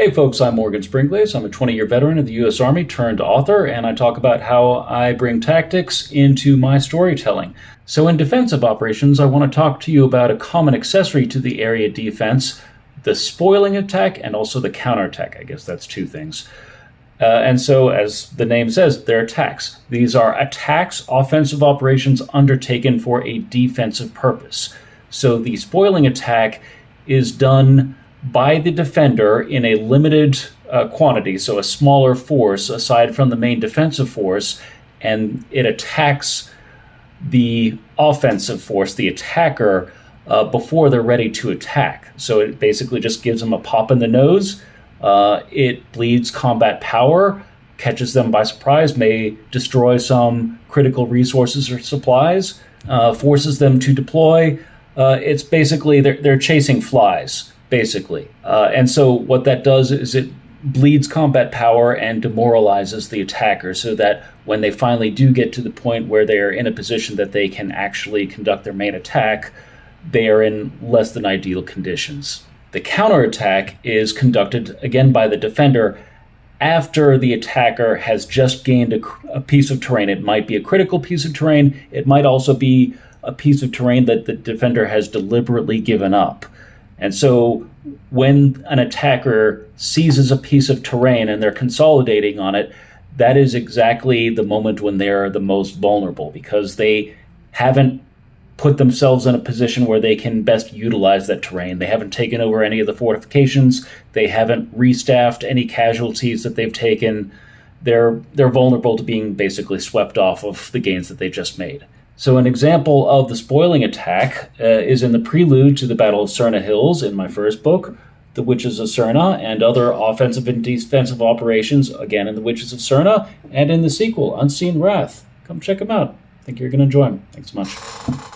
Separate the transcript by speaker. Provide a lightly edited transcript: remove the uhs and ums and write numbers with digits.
Speaker 1: Hey folks, I'm Morgan Springless. I'm a 20-year veteran of the U.S. Army turned author, and I talk about how I bring tactics into my storytelling. So in defensive operations, I want to talk to you about a common accessory to the area defense, the spoiling attack, and also the counterattack. I guess that's two things. And so, as the name says, they're attacks. These are attacks, offensive operations undertaken for a defensive purpose. So the spoiling attack is done by the defender in a limited quantity, so a smaller force aside from the main defensive force, and it attacks the offensive force, the attacker, before they're ready to attack. So it basically just gives them a pop in the nose. It bleeds combat power, catches them by surprise, may destroy some critical resources or supplies, forces them to deploy. It's basically they're chasing flies, basically. And so what that does is it bleeds combat power and demoralizes the attacker so that when they finally do get to the point where they're in a position that they can actually conduct their main attack, they are in less than ideal conditions. The counterattack is conducted, again, by the defender after the attacker has just gained a piece of terrain. It might be a critical piece of terrain. It might also be a piece of terrain that the defender has deliberately given up. And so when an attacker seizes a piece of terrain and they're consolidating on it, that is exactly the moment when they're the most vulnerable, because they haven't put themselves in a position where they can best utilize that terrain. They haven't taken over any of the fortifications. They haven't restaffed any casualties that they've taken. They're vulnerable to being basically swept off of the gains that they just made. So an example of the spoiling attack is in the prelude to the Battle of Cerna Hills in my first book, The Witches of Cerna, and other offensive and defensive operations, again in The Witches of Cerna, and in the sequel, Unseen Wrath. Come check them out. I think you're going to enjoy them. Thanks so much.